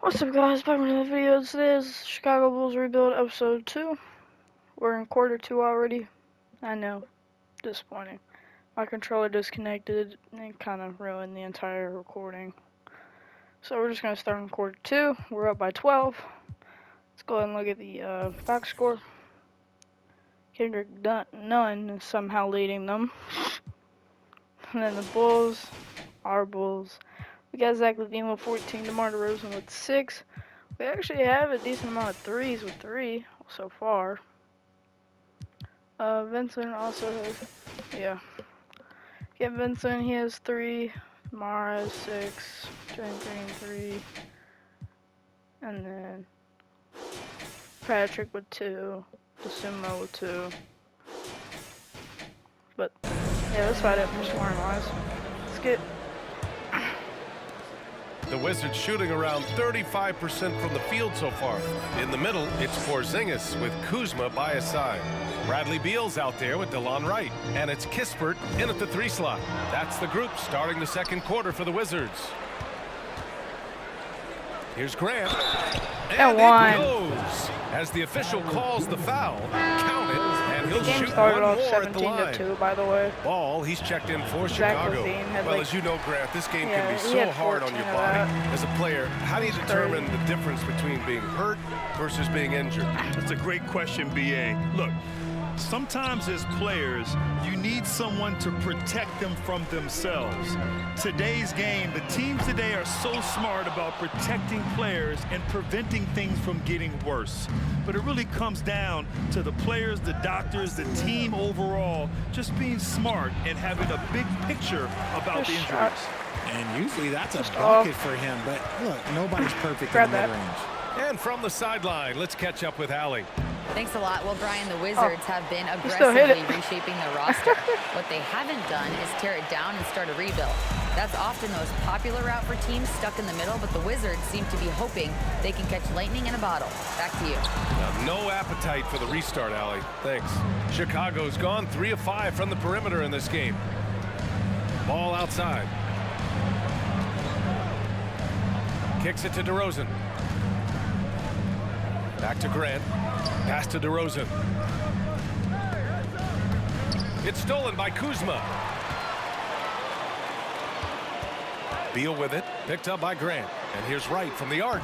What's up, guys? Back with another video. Today is Chicago Bulls Rebuild Episode 2. We're in Quarter 2 already. I know. Disappointing. My controller disconnected and kind of ruined the entire recording. So we're just going to start in Quarter 2. We're up by 12. Let's go ahead and look at the box score. Kendrick Nunn is somehow leading them. And then the Bulls, our Bulls. We got Zach LaVine with 14, DeMar DeRozan with 6. We actually have a decent amount of threes with 3 so far. Vincent also has, Vincent, he has 3. Mara has 6. Drain Green 3. And then Patrick with 2. DeSumo with 2. But, yeah, let's fight it for scoring wise. Let's get. The Wizards shooting around 35% from the field so far. In the middle, it's Porzingis with Kuzma by his side. Bradley Beal's out there with DeLon Wright. And it's Kispert in at the 3 slot. That's the group starting the second quarter for the Wizards. Here's Grant. And it goes. As the official calls the foul, count it, and he'll shoot one more at the line. 17-2, by the way. Ball, he's checked in for Chicago. Well, as you know, Grant, this game can be so hard on your body. As a player, how do you determine the difference between being hurt versus being injured? That's a great question, B.A. Look, sometimes as players, you need someone to protect them from themselves. Today's game, the teams today are so smart about protecting players and preventing things from getting worse. But it really comes down to the players, the doctors, the team overall, just being smart and having a big picture about the injuries. And usually that's a bucket for him, but look, nobody's perfect in the mid-range. And from the sideline, let's catch up with Allie. Thanks a lot. Well, Brian, the Wizards have been aggressively reshaping their roster. What they haven't done is tear it down and start a rebuild. That's often the most popular route for teams stuck in the middle, but the Wizards seem to be hoping they can catch lightning in a bottle. Back to you. No appetite for the restart, Allie. Thanks. Chicago's gone 3 of 5 from the perimeter in this game. Ball outside. Kicks it to DeRozan. Back to Grant. Pass to DeRozan. It's stolen by Kuzma. Beal with it. Picked up by Grant. And here's Wright from the arc.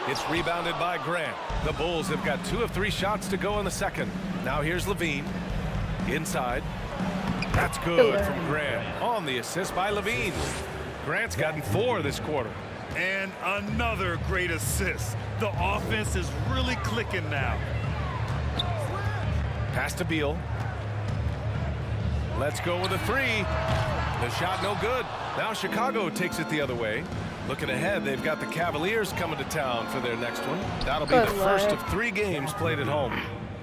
It's rebounded by Grant. The Bulls have got 2 of 3 shots to go in the second. Now here's LaVine. Inside. That's good from Grant. On the assist by LaVine. Grant's gotten 4 this quarter. And another great assist. The offense is really clicking now. Pass to Beal. Let's go with a 3. The shot no good. Now Chicago takes it the other way. Looking ahead, they've got the Cavaliers coming to town for their next one. That'll be the first of 3 games played at home.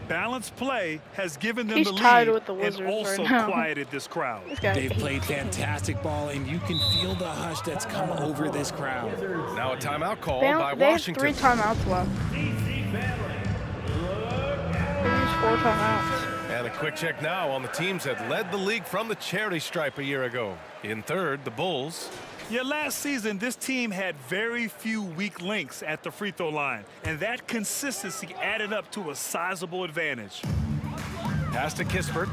Balanced play has given them the tied lead with the Wizards and also right now. quieted this crowd. They've played fantastic ball, and you can feel the hush that's come over this crowd. Now a timeout called by They Washington. have 3 timeouts left. They used 4 timeouts. And a quick check now on the teams that led the league from the charity stripe a year ago. In third, the Bulls. Yeah, last season, this team had very few weak links at the free throw line, and that consistency added up to a sizable advantage. Pass to Kispert.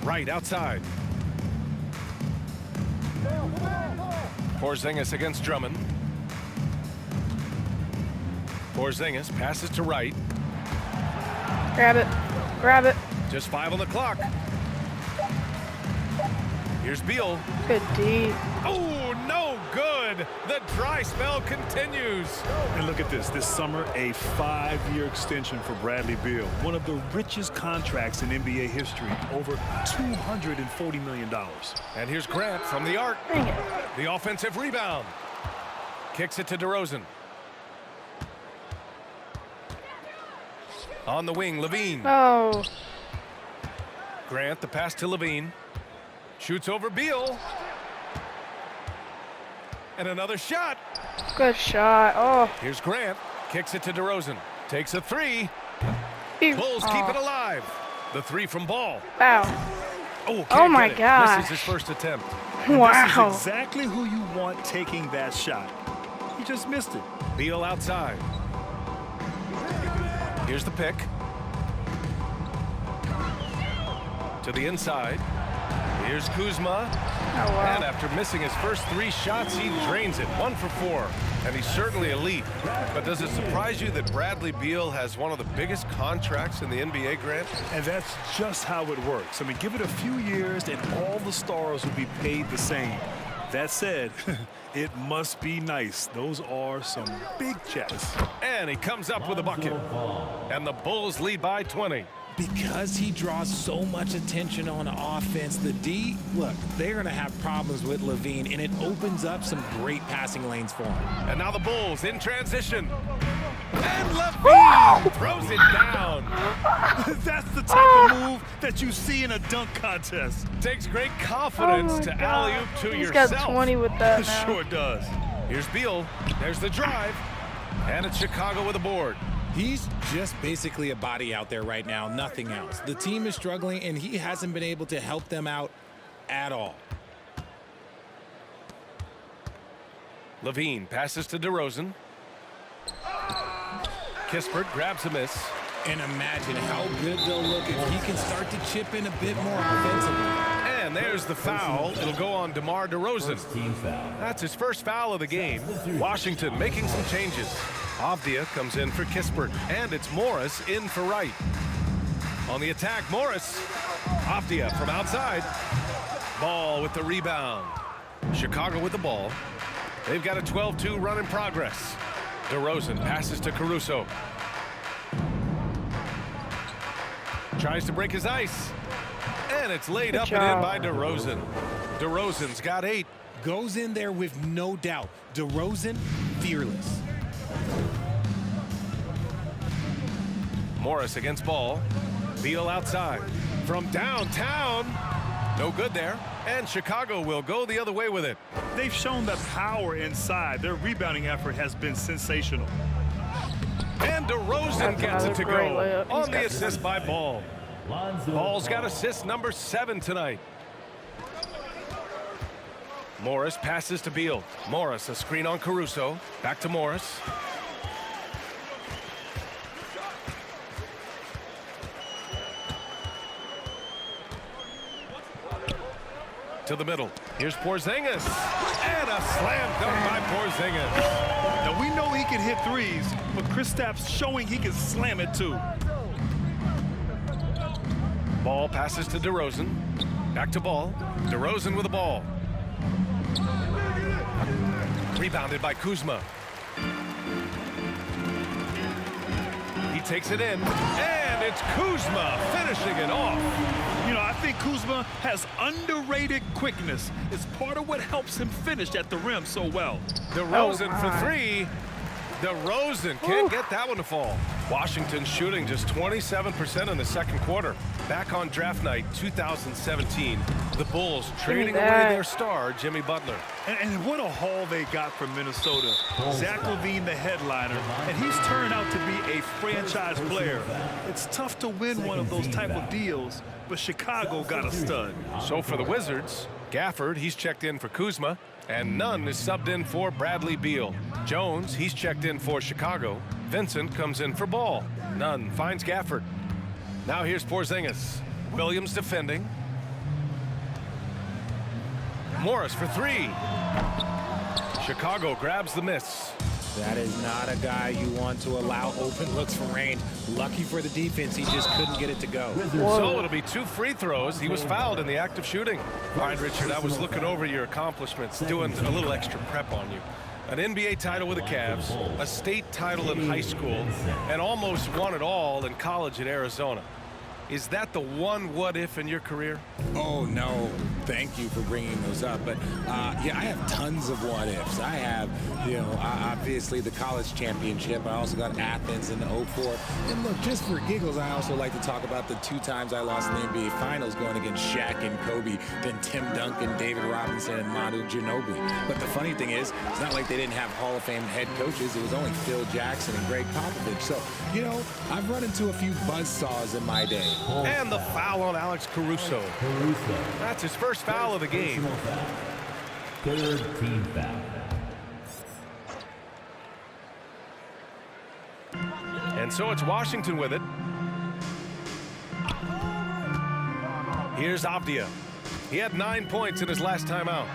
Right outside. Porzingis against Drummond. Porzingis passes to Wright. Grab it. Grab it. Just 5 on the clock. Here's Beal. Good D. Oh, no good. The dry spell continues. And look at this. This summer, a 5-year extension for Bradley Beal. One of the richest contracts in NBA history. Over $240 million. And here's Grant from the arc. Dang it. The offensive rebound. Kicks it to DeRozan. On the wing, LaVine. Oh. Grant, the pass to LaVine. Shoots over Beal. And another shot. Good shot. Oh. Here's Grant. Kicks it to DeRozan. Takes a 3. Bulls keep it alive. The 3 from Ball. Wow. Oh my gosh. This is his first attempt. Wow. This is exactly who you want taking that shot. He just missed it. Beal outside. Here's the pick. To the inside. Here's Kuzma. Oh, wow. And after missing his first 3 shots, he drains it. 1 for 4. And he's certainly elite. But does it surprise you that Bradley Beal has one of the biggest contracts in the NBA, Grant? And that's just how it works. I mean, give it a few years and all the stars will be paid the same. That said, it must be nice. Those are some big checks. And he comes up with a bucket. And the Bulls lead by 20. Because he draws so much attention on offense, the D, look, they're going to have problems with LaVine, and it opens up some great passing lanes for him. And now the Bulls in transition. And LaVine throws it down. That's the type of move that you see in a dunk contest. Takes great confidence to alley-oop to He's yourself. got 20 with that It now. sure does. Here's Beal. There's the drive. And it's Chicago with a board. He's just basically a body out there right now, nothing else. The team is struggling, and he hasn't been able to help them out at all. LaVine passes to DeRozan. Kispert grabs a miss. And imagine how good they'll look if he can start to chip in a bit more offensively. And there's the foul. It'll go on DeMar DeRozan. That's his first foul of the game. Washington making some changes. Avdia comes in for Kispert. And it's Morris in for Wright. On the attack, Morris. Avdia from outside. Ball with the rebound. Chicago with the ball. They've got a 12-2 run in progress. DeRozan passes to Caruso. Tries to break his ice. And it's laid up and in by DeRozan. DeRozan's got 8. Goes in there with no doubt. DeRozan, fearless. Morris against ball. Beal outside. From downtown. No good there. And Chicago will go the other way with it. They've shown the power inside. Their rebounding effort has been sensational. And DeRozan That's gets it to another great go layup. on He's the got assist by Ball. Ball's got assist number 7 tonight. Morris passes to Beal. Morris, a screen on Caruso. Back to Morris. To the middle. Here's Porzingis. And a slam dunk by Porzingis. Now, we know he can hit threes, but Kristaps showing he can slam it too. Ball passes to DeRozan. Back to Ball. DeRozan with the ball. Rebounded by Kuzma. He takes it in. And it's Kuzma finishing it off. You know, I think Kuzma has underrated quickness. It's part of what helps him finish at the rim so well. DeRozan Oh, for my. 3. DeRozan can't get that one to fall. Washington shooting just 27% in the second quarter. Back on draft night 2017, the Bulls trading away that. their star, Jimmy Butler. And what a haul they got from Minnesota. Zach LaVine, the headliner, and he's turned out to be a franchise player. It's tough to win one of those type of deals, but Chicago got a stud. So for the Wizards, Gafford, he's checked in for Kuzma, and Nunn is subbed in for Bradley Beal. Jones, he's checked in for Chicago. Vincent comes in for Ball. Nunn finds Gafford. Now here's Porzingis. Williams defending. Morris for 3. Chicago grabs the miss. That is not a guy you want to allow open looks from range. Lucky for the defense, he just couldn't get it to go. So it'll be 2 free throws. He was fouled in the act of shooting. All right, Richard, I was looking over your accomplishments, doing a little extra prep on you. An NBA title with the Cavs, a state title in high school, and almost won it all in college at Arizona. Is that the one what-if in your career? Oh, no. Thank you for bringing those up. But, yeah, I have tons of what-ifs. I have, obviously the college championship. I also got Athens in the 04. And, look, just for giggles, I also like to talk about the 2 times I lost in the NBA Finals going against Shaq and Kobe, then Tim Duncan, David Robinson, and Manu Ginobili. But the funny thing is, it's not like they didn't have Hall of Fame head coaches. It was only Phil Jackson and Greg Popovich. So, I've run into a few buzzsaws in my day. And the foul on Alex Caruso. That's his first foul of the game. Third team foul. And so it's Washington with it. Here's Avdia. He had 9 points in his last time out.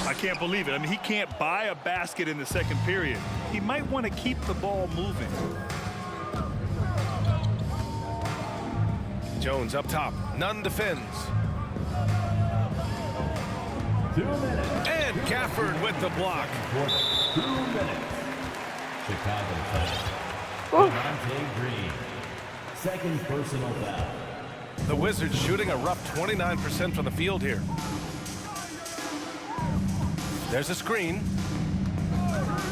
I can't believe it. I mean, he can't buy a basket in the second period. He might want to keep the ball moving. Jones up top. Nunn defends. 2 minutes. And Gafford with the block. 2 minutes. Chicago foul. Devontae Green. Second personal foul. The Wizards shooting a rough 29% from the field here. There's a screen.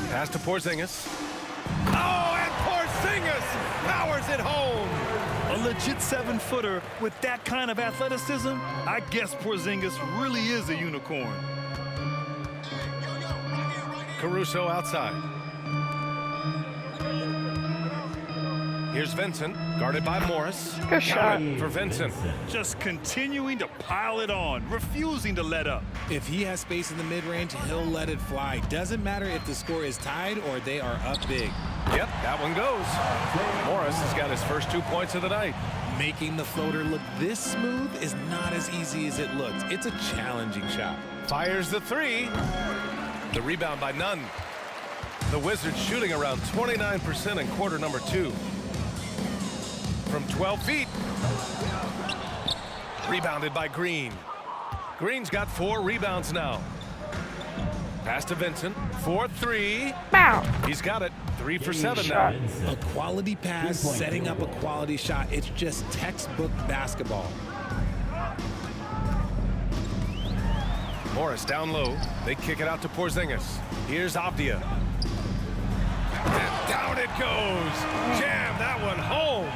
Pass to Porzingis. Oh, and Porzingis powers it home. A legit 7-footer with that kind of athleticism, I guess Porzingis really is a unicorn. Caruso outside. Here's Vincent, guarded by Morris. Good shot. For Vincent. Just continuing to pile it on, refusing to let up. If he has space in the mid-range, he'll let it fly. Doesn't matter if the score is tied or they are up big. Yep, that one goes. Morris has got his first 2 points of the night. Making the floater look this smooth is not as easy as it looks. It's a challenging shot. Fires the three. The rebound by Nunn. The Wizards shooting around 29% in quarter number 2. From 12 feet. Rebounded by Green. Green's got 4 rebounds now. Pass to Vincent. 4-3. Bow. He's got it. 3 for 7 now. A quality pass, setting up a quality shot. It's just textbook basketball. Morris down low. They kick it out to Porzingis. Here's Avdia. And down it goes. Jam that one home.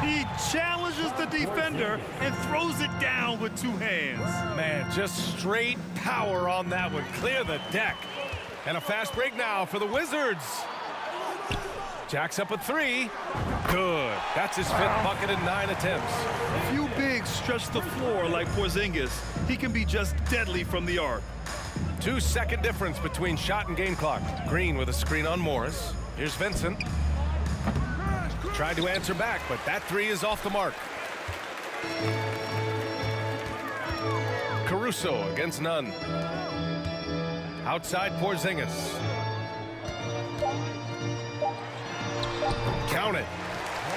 He challenges the defender and throws it down with 2 hands. Man, just straight power on that one. Clear the deck. And a fast break now for the Wizards. Jacks up a 3. Good. That's his 5th bucket in 9 attempts. A few bigs stretch the floor like Porzingis. He can be just deadly from the arc. 2-second difference between shot and game clock. Green with a screen on Morris. Here's Vincent. Tried to answer back, but that 3 is off the mark. Caruso against Nunn. Outside Porzingis. Count it.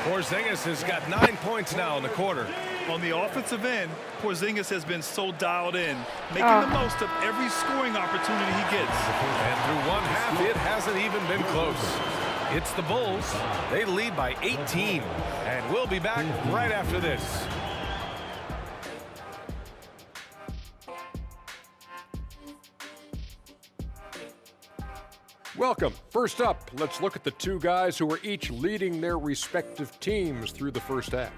Porzingis has got 9 points now in the quarter. On the offensive end, Porzingis has been so dialed in, making the most of every scoring opportunity he gets. And through 1 half, it hasn't even been close. It's the Bulls. They lead by 18. And we'll be back right after this. Welcome. First up, let's look at the 2 guys who are each leading their respective teams through the first half.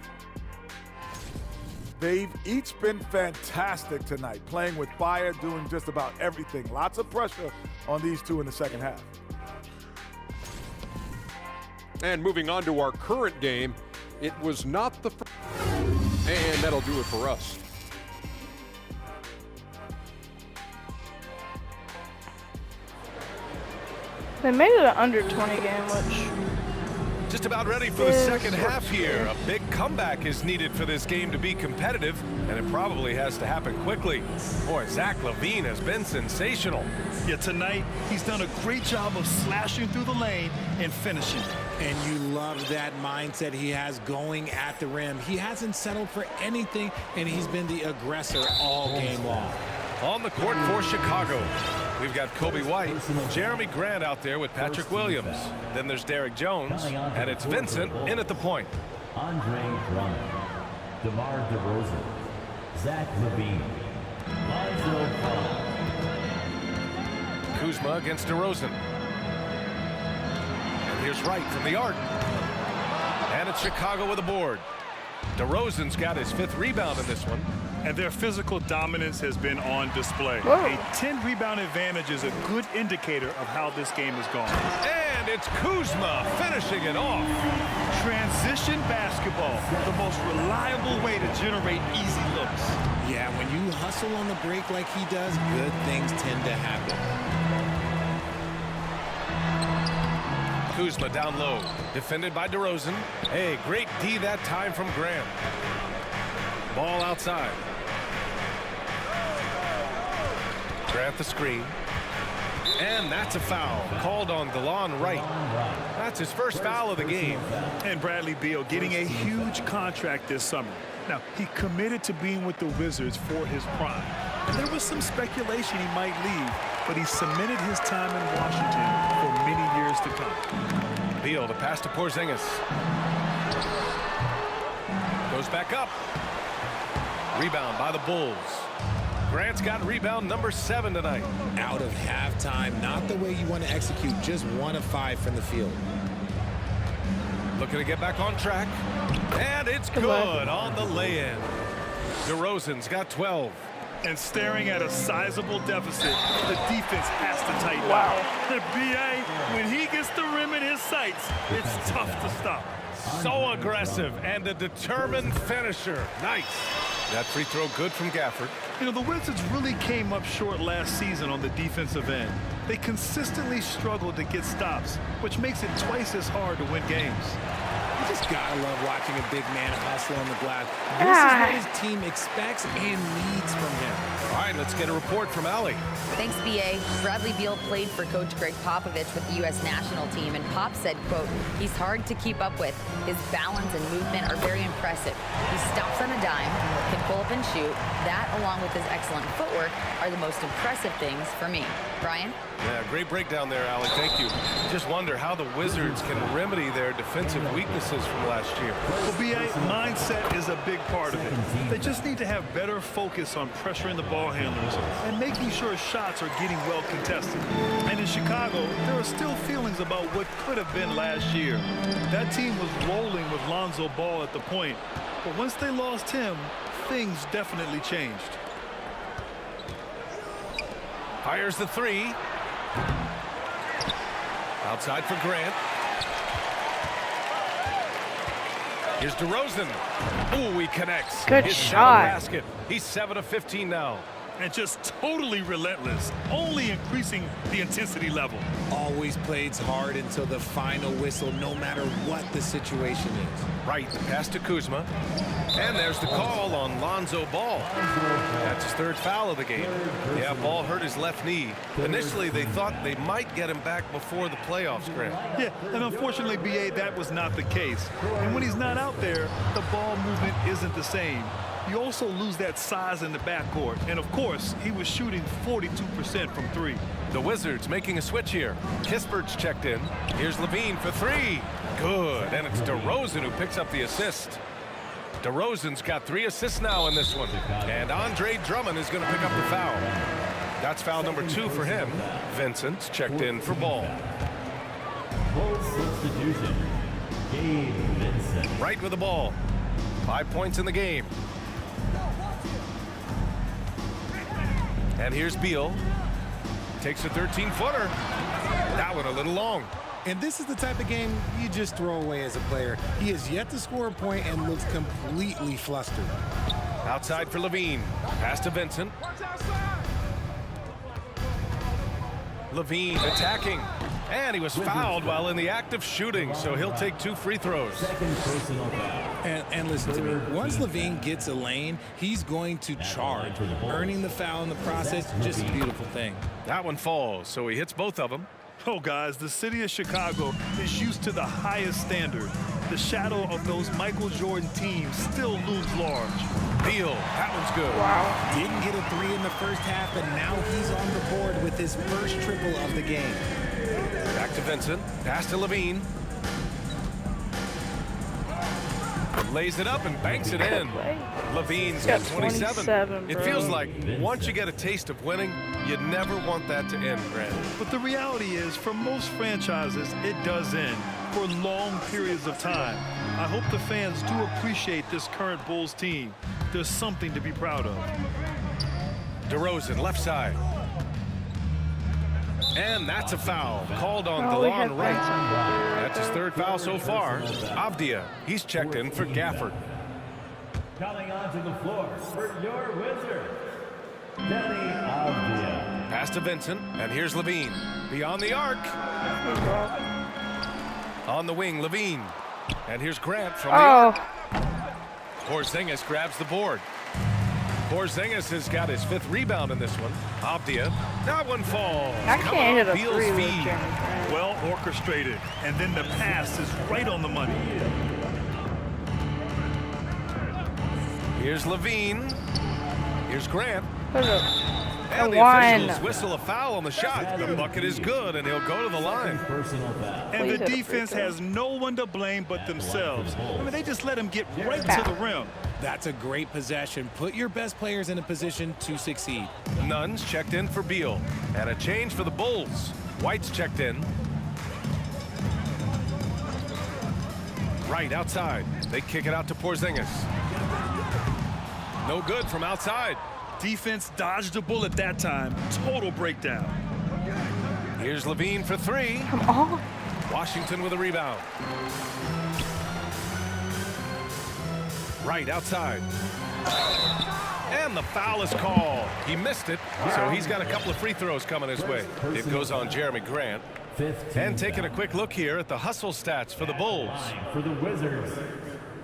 They've each been fantastic tonight, playing with fire, doing just about everything. Lots of pressure on these 2 in the second half. And moving on to our current game, it was not the first. And that'll do it for us. They made it an under 20 game, which Just about ready for the second half here. A big comeback is needed for this game to be competitive, and it probably has to happen quickly. Boy, Zach LaVine has been sensational. Yeah, tonight, he's done a great job of slashing through the lane and finishing. And you love that mindset he has going at the rim. He hasn't settled for anything, and he's been the aggressor all game long. On the court for Chicago, we've got Kobe White, Jeremy Grant out there with Patrick Williams. Then there's Derek Jones, and it's Vincent in at the point. Andre Drummond, DeMar DeRozan, Zach LaVine, Lonzo Ball. Kuzma against DeRozan. And here's Wright from the arc. And it's Chicago with a board. DeRozan's got his 5th rebound in this one. And their physical dominance has been on display. Whoa. A 10-rebound advantage is a good indicator of how this game has gone. And it's Kuzma finishing it off. Transition basketball, the most reliable way to generate easy looks. Yeah, when you hustle on the break like he does, good things tend to happen. Kuzma down low. Defended by DeRozan. Hey, great D that time from Grant. Ball outside. Grant the screen. And that's a foul called on DeLon Wright. That's his first foul of the game. And Bradley Beal getting a huge contract this summer. Now, he committed to being with the Wizards for his prime. And there was some speculation he might leave, but he cemented his time in Washington for many years to come. Beal to pass to Porzingis. Goes back up. Rebound by the Bulls. Grant's got rebound number 7 tonight. Out of halftime, not the way you want to execute, just 1 of 5 from the field. Looking to get back on track. And it's good on the lay-in. DeRozan's got 12. And staring at a sizable deficit, the defense has to tighten up. The BA, when he gets the rim in his sights, it's tough to stop. So aggressive and a determined finisher. Nice. That free throw good from Gafford. You know, the Wizards really came up short last season on the defensive end. They consistently struggled to get stops, which makes it twice as hard to win games. You just gotta love watching a big man hustle on the glass. This is what his team expects and needs from him. All right, let's get a report from Allie. Thanks, B.A. Bradley Beal played for Coach Greg Popovich with the U.S. national team, and Pop said, quote, he's hard to keep up with. His balance and movement are very impressive. He stops on a dime, can pull up and shoot. That, along with his excellent footwork, are the most impressive things for me. Brian? Yeah, great breakdown there, Allie. Thank you. Just wonder how the Wizards can remedy their defensive weaknesses from last year. Well, BA, mindset is a big part of it. They just need to have better focus on pressuring the ball handlers and making sure shots are getting well contested. And in Chicago, there are still feelings about what could have been last year. That team was rolling with Lonzo Ball at the point, but once they lost him, things definitely changed. Fires the 3. Outside for Grant. Here's DeRozan. Oh, he connects. Good His shot. Basket. He's 7 of 15 now. And just totally relentless, only increasing the intensity level. Always plays hard until the final whistle, no matter what the situation is. Right, pass to Kuzma. And there's the call on Lonzo Ball. That's his 3rd foul of the game. Yeah, Ball hurt his left knee. Initially, they thought they might get him back before the playoffs, Grant. Yeah, and unfortunately, BA, that was not the case. And when he's not out there, the ball movement isn't the same. You also lose that size in the backcourt. And, of course, he was shooting 42% from 3. The Wizards making a switch here. Kispert's checked in. Here's Levine for 3. Good, and it's DeRozan who picks up the assist. DeRozan's got 3 assists now in this one. And Andre Drummond is going to pick up the foul. That's foul number 2 for him. Vincent's checked in for Ball. Full substitution. Gabe Vincent. Right with the ball. 5 points in the game. And here's Beal. Takes a 13-footer. That one a little long. And this is the type of game you just throw away as a player. He has yet to score a point and looks completely flustered. Outside for Levine. Pass to Vincent. Levine attacking. And he was fouled while in the act of shooting, so he'll take 2 free throws. Second personal foul. And listen to me, once Levine gets a lane, he's going to charge. Earning the foul in the process, just a beautiful thing. That one falls, so he hits both of them. Oh, guys, the city of Chicago is used to the highest standard. The shadow of those Michael Jordan teams still looms large. Beal, that one's good. Wow. Didn't get a 3 in the first half, but now he's on the board with his first triple of the game. Back to Vincent. Pass to Levine. Lays it up and banks it in. Levine's got 27. It feels like once you get a taste of winning, you never want that to end, Grant. But the reality is, for most franchises, it does end for long periods of time. I hope the fans do appreciate this current Bulls team. There's something to be proud of. DeRozan, left side. And that's a foul called on Oh, we had DeLon Wright. Vincent. That's his 3rd foul so far. Avdia, he's checked in for Gafford. Coming onto the floor for your Wizards, Denny Avdia. Pass to Vincent, and here's Levine. Beyond the arc. On the wing, Levine. And here's Grant from the arc. Porzingis grabs the board. Porzingis has got his 5th rebound in this one. Avdia. That one falls. I can't hit a Beal's 3 with feed. Jeremy Grant. Well orchestrated. And then the pass is right on the money. Here's Levine. Here's Grant. There's a And the one. officials whistle a foul on the shot. The bucket is good, and he'll go to the line. Personal foul. And Please the hit a free defense throw. has no one to blame but themselves. I mean, they just let him get right to the rim. That's a great possession. Put your best players in a position to succeed. Nunn's checked in for Beal. And a change for the Bulls. White's checked in. Right outside. They kick it out to Porzingis. No good from outside. Defense dodged a bullet that time. Total breakdown. Here's Levine for 3. Come on. Washington with a rebound. Right outside. And the foul is called. He missed it, so he's got a couple of free throws coming his way. It goes on Jeremy Grant. 15 And taking a quick look here at the hustle stats for the Bulls. for the Wizards,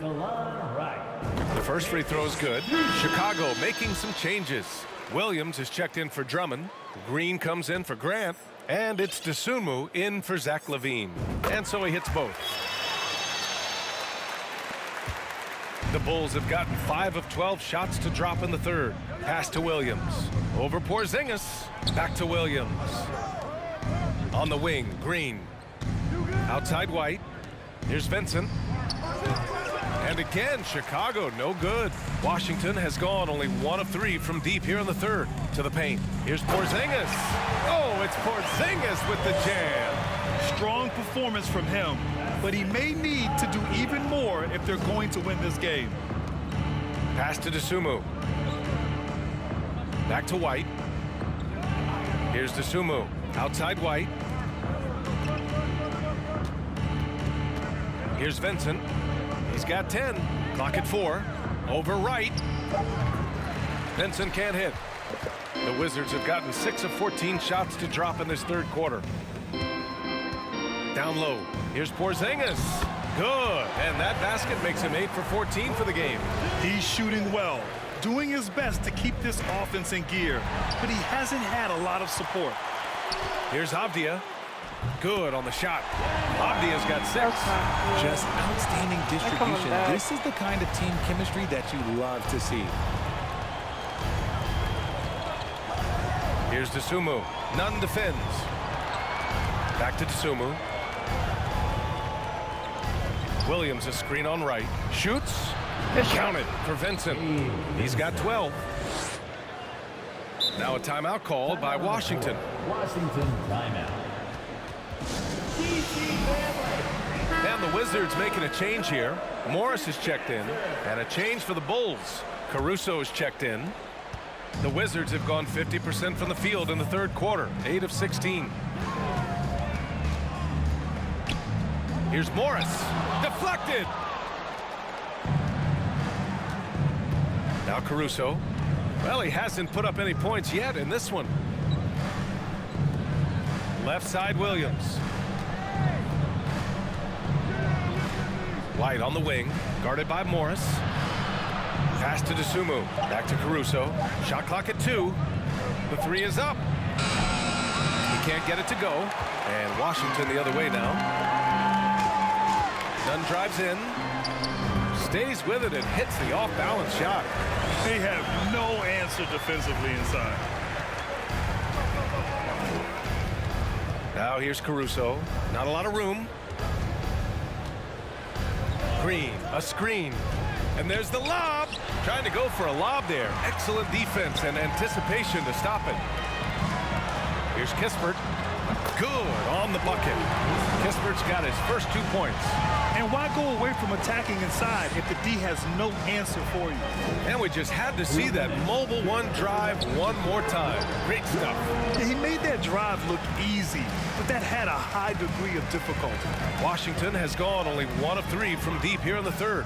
DeLon Wright. The first free throw is good. Chicago making some changes. Williams is checked in for Drummond. Green comes in for Grant. And it's Dosunmu in for Zach LaVine. And so he hits both. The Bulls have gotten 5 of 12 shots to drop in the third. Pass to Williams. Over Porzingis. Back to Williams. On the wing, Green. Outside White. Here's Vincent. And again, Chicago, no good. Washington has gone only 1 of 3 from deep here in the third. To the paint. Here's Porzingis. Oh, it's Porzingis with the jam. Strong performance from him, but he may need to do even more if they're going to win this game. Pass to Dosunmu. Back to White. Here's Dosunmu. Outside White. Here's Vincent. He's got 10. Clock at 4. Over Wright. Vincent can't hit. The Wizards have gotten 6 of 14 shots to drop in this third quarter. Down low. Here's Porzingis. Good. And that basket makes him 8 for 14 for the game. He's shooting well, doing his best to keep this offense in gear, but he hasn't had a lot of support. Here's Avdia. Good on the shot. Avdia's got 6. Just outstanding coming distribution. back. This is the kind of team chemistry that you love to see. Here's Dosunmu. Nunn defends. Back to Dosunmu. Williams a screen on right. Shoots. Counted for Vincent. He's got 12. Now a timeout called by Washington. Washington timeout. And the Wizards making a change here. Morris is checked in. And a change for the Bulls. Caruso is checked in. The Wizards have gone 50% from the field in the third quarter. 8 of 16. Here's Morris. Deflected. Now Caruso. Well, he hasn't put up any points yet in this one. Left side Williams. White on the wing. Guarded by Morris. Pass to Dosunmu. Back to Caruso. Shot clock at 2. The 3 is up. He can't get it to go. And Washington the other way now. Dunn drives in. Stays with it and hits the off-balance shot. They have no answer defensively inside. Now here's Caruso. Not a lot of room. Green, a screen. And there's the lob. Trying to go for a lob there. Excellent defense and anticipation to stop it. Here's Kispert. Good on the bucket. Kispert's got his first 2 points. And why go away from attacking inside if the D has no answer for you? And we just had to see that mobile one drive one more time. Great stuff. He made that drive look easy, but that had a high degree of difficulty. Washington has gone only 1 of 3 from deep here in the third.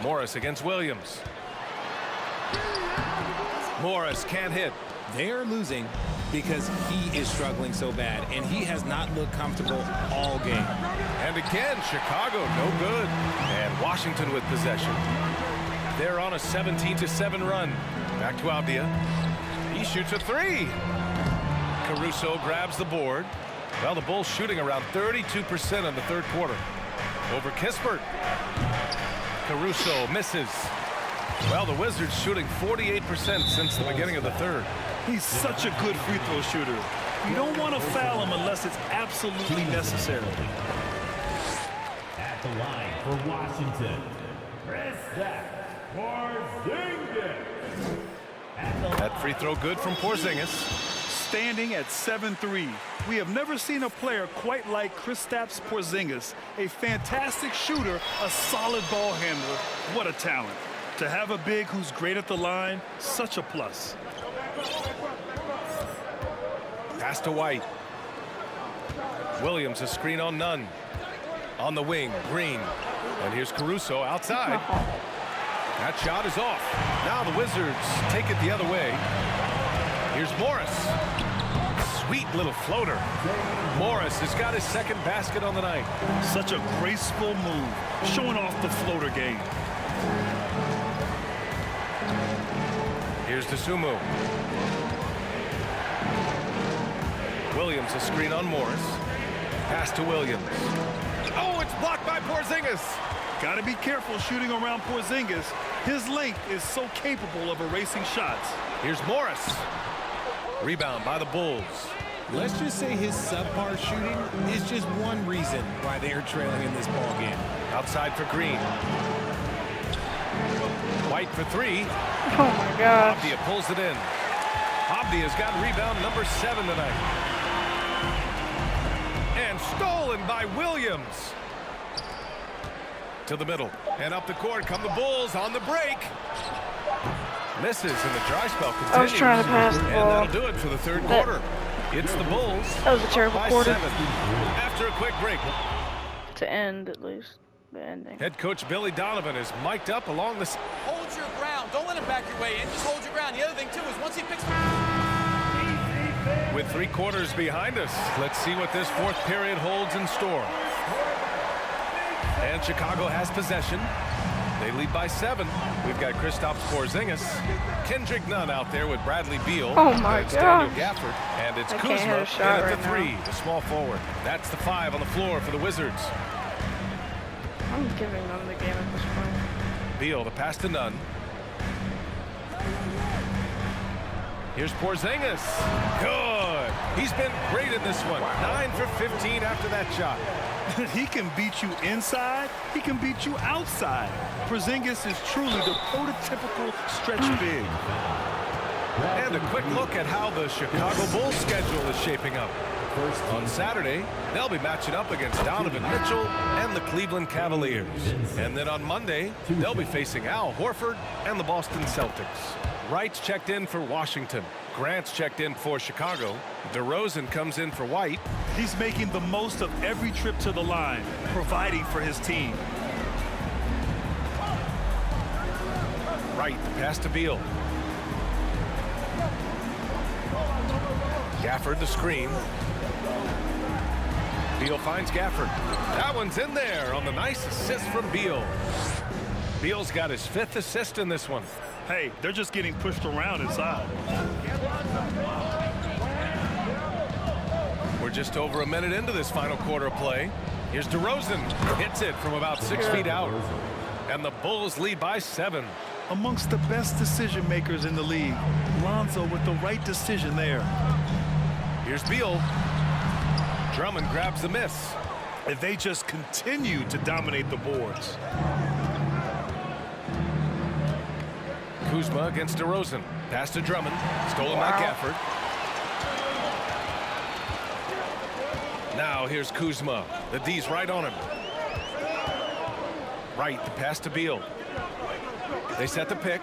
Morris against Williams. Morris can't hit. They're losing, because he is struggling so bad, and he has not looked comfortable all game. And again, Chicago, no good. And Washington with possession. They're on a 17-7 run. Back to Avdia. He shoots a three. Caruso grabs the board. Well, the Bulls shooting around 32% in the third quarter. Over Kispert. Caruso misses. Well, the Wizards shooting 48% since the beginning of the third. He's such a good free throw shooter. You don't want to foul him unless it's absolutely necessary. At the line for Washington, Kristaps Porzingis. That free throw good from Porzingis. Standing at 7'3", we have never seen a player quite like Kristaps Porzingis. A fantastic shooter, a solid ball handler. What a talent. To have a big who's great at the line, such a plus. Pass to White. Williams a screen on Nunn. On the wing, Green. And here's Caruso outside. That shot is off. Now the Wizards take it the other way. Here's Morris. Sweet little floater. Morris has got his second basket on the night. Such a graceful move, showing off the floater game. Here's Dosunmu. Williams a screen on Morris. Pass to Williams. Oh, it's blocked by Porzingis. Got to be careful shooting around Porzingis. His length is so capable of erasing shots. Here's Morris. Rebound by the Bulls. Let's just say his subpar shooting is just one reason why they are trailing in this ball game. Outside for Green. White for three. Oh my gosh. Avdia pulls it in. Avdia's got rebound number 7 tonight. And stolen by Williams. To the middle. And up the court come the Bulls on the break. Misses and the dry spell continues. I was trying to pass the ball. And that'll do it for the third quarter. It's the Bulls. That was a terrible by quarter. 7. After a quick break. To end, at least. The ending. Head coach Billy Donovan is mic'd up along the... Hold your ground. Don't let him back your way in. Just hold your ground. The other thing, too, is once he picks... With 3 quarters behind us, let's see what this fourth period holds in store. And Chicago has possession. They lead by 7. We've got Kristaps Porzingis. Kendrick Nunn out there with Bradley Beal. Oh my It's Daniel gosh. Gafford. And it's I can't Kuzma hit a shot in at right the 3, now. the small forward. That's the 5 on the floor for the Wizards. I'm giving them the game at this point. Beal, the pass to Nunn. Here's Porzingis. Good. He's been great in this one. 9 for 15 after that shot. He can beat you inside. He can beat you outside. Porzingis is truly the prototypical stretch big. And a quick look at how the Chicago Bulls schedule is shaping up. On Saturday, they'll be matching up against Donovan Mitchell and the Cleveland Cavaliers. And then on Monday, they'll be facing Al Horford and the Boston Celtics. Wright's checked in for Washington. Grant's checked in for Chicago. DeRozan comes in for White. He's making the most of every trip to the line, providing for his team. Wright, the pass to Beal. Gafford the screen. Beal finds Gafford. That one's in there on the nice assist from Beal. Beal's got his 5th assist in this one. Hey, they're just getting pushed around inside. We're just over a minute into this final quarter of play. Here's DeRozan. Hits it from about 6 feet out. And the Bulls lead by 7. Amongst the best decision makers in the league. Lonzo with the right decision there. Here's Beal. Drummond grabs the miss. And they just continue to dominate the boards. Kuzma against DeRozan. Pass to Drummond. Stolen by Gafford. Now here's Kuzma. The D's right on him. Right, the pass to Beal. They set the pick.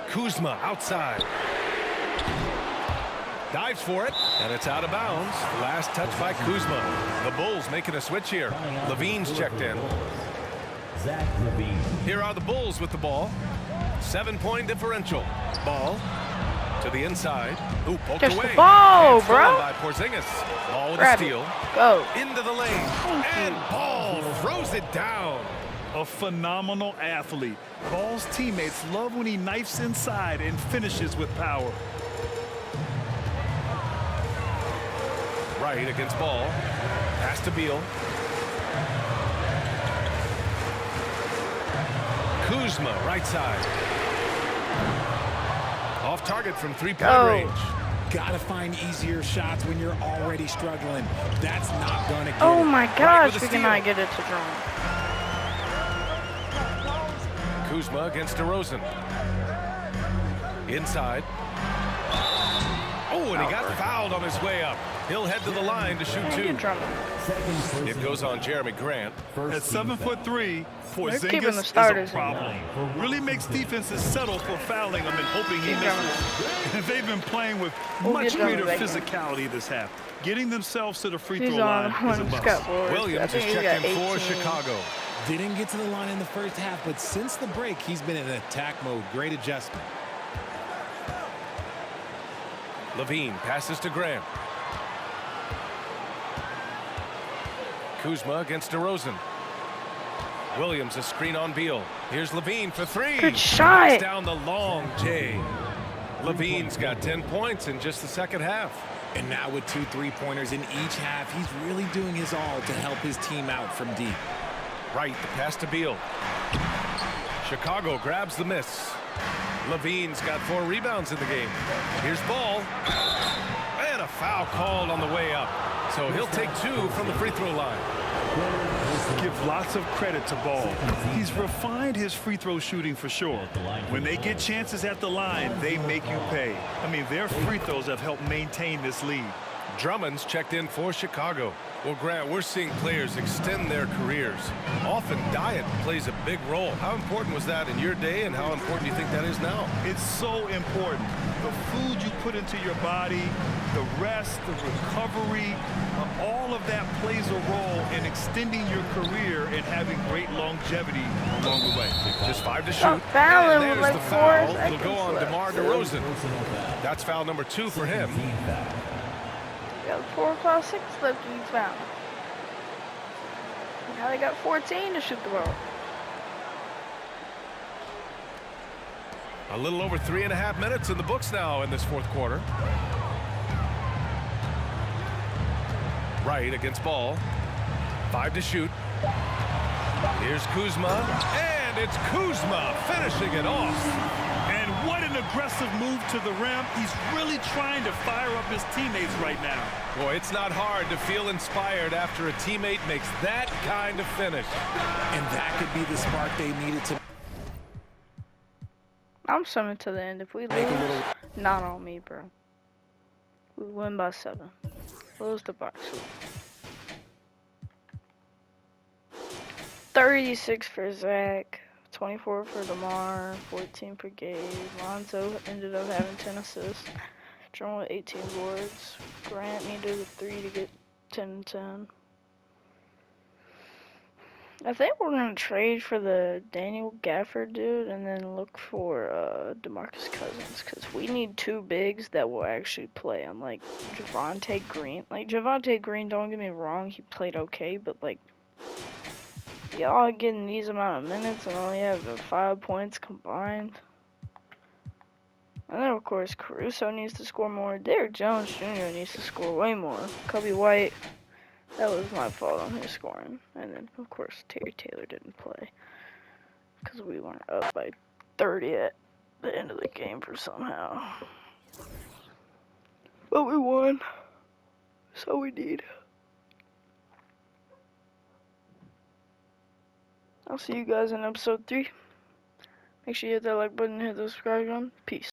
Kuzma outside. Dives for it, and it's out of bounds. Last touch by Kuzma. The Bulls making a switch here. Levine's checked in. Zach LaVine. Here are the Bulls with the ball. 7-point differential. Ball to To the inside. Ooh, poked Catch the away. ball, And stolen bro. by Porzingis. Ball with Grab a it. steal. Go. Into the lane. And Ball throws it down. A phenomenal athlete. Ball's teammates love when he knifes inside and finishes with power. Right against Ball. Pass to Beal. Kuzma, right side. Off target from three-point range. Gotta find easier shots when you're already struggling. That's not gonna get Oh it. my Right gosh, with we a cannot steal. get it to draw. Kuzma against DeRozan. Inside. Oh, and he got fouled on his way up. He'll head to the line to shoot Hey, two. good drama. It goes on Jeremy Grant. At 7'3", They're keeping the Porzingis is a starters in. problem. Really makes defenses settle for fouling him and hoping he Keep misses. They've been playing with We'll much get done greater with that. physicality this half. Getting themselves to the free He's throw on line is a one must. Scott board. I Williams is think he's got checked in for 18. Chicago. Didn't get to the line in the first half, but since the break, he's been in attack mode. Great adjustment. Levine passes to Grant. Kuzma against DeRozan. Williams a screen on Beal. Here's Levine for three. Good shot. Knocks down the long J. Levine's got 10 points in just the second half. And now with 2 3-pointers in each half, he's really doing his all to help his team out from deep. Right, the pass to Beal. Chicago grabs the miss. Levine's got 4 rebounds in the game. Here's Ball. And a foul called on the way up. So he'll take 2 from the free throw line. Give lots of credit to Ball. He's refined his free throw shooting for sure. When they get chances at the line, they make you pay. I mean, their free throws have helped maintain this lead. Drummond's checked in for Chicago. Well, Grant, we're seeing players extend their careers. Often diet plays a big role. How important was that in your day, and how important do you think that is now? It's so important. The food you put into your body, the rest, the recovery, all of that plays a role in extending your career and having great longevity along the way. Just 5 to shoot. Don't foul And him with there's like the 4 foul. seconds It'll go on left. DeMar DeRozan. That's foul number 2 for him. Got 4 plus 6 left to be found. Now they got 14 to shoot the ball. A little over 3.5 minutes in the books now in this fourth quarter. Right against Ball. 5 to shoot. Here's Kuzma. And it's Kuzma finishing it off. And what an aggressive move to the rim. He's really trying to fire up his teammates right now. Boy, it's not hard to feel inspired after a teammate makes that kind of finish. And that could be the spark they needed to I'm summing to the end. If we make a lose, little. not on me, bro. We win by 7. Lose the box. 36 for Zach, 24 for DeMar, 14 for Gabe. Lonzo ended up having 10 assists. Jerome with 18 boards. Grant needed a 3 to get 10 and 10. I think we're going to trade for the Daniel Gafford dude and then look for DeMarcus Cousins, because we need 2 bigs that will actually play. Unlike Javonte Green. Like, Javonte Green, don't get me wrong, he played okay, but like, y'all getting these amount of minutes and only have 5 points combined. And then, of course, Caruso needs to score more. Derrick Jones Jr. needs to score way more. Kobe White, that was my fault on his scoring. And then, of course, Terry Taylor didn't play, because we weren't up by 30 at the end of the game for somehow. But we won. So we need. I'll see you guys in episode 3. Make sure you hit that like button and hit the subscribe button. Peace.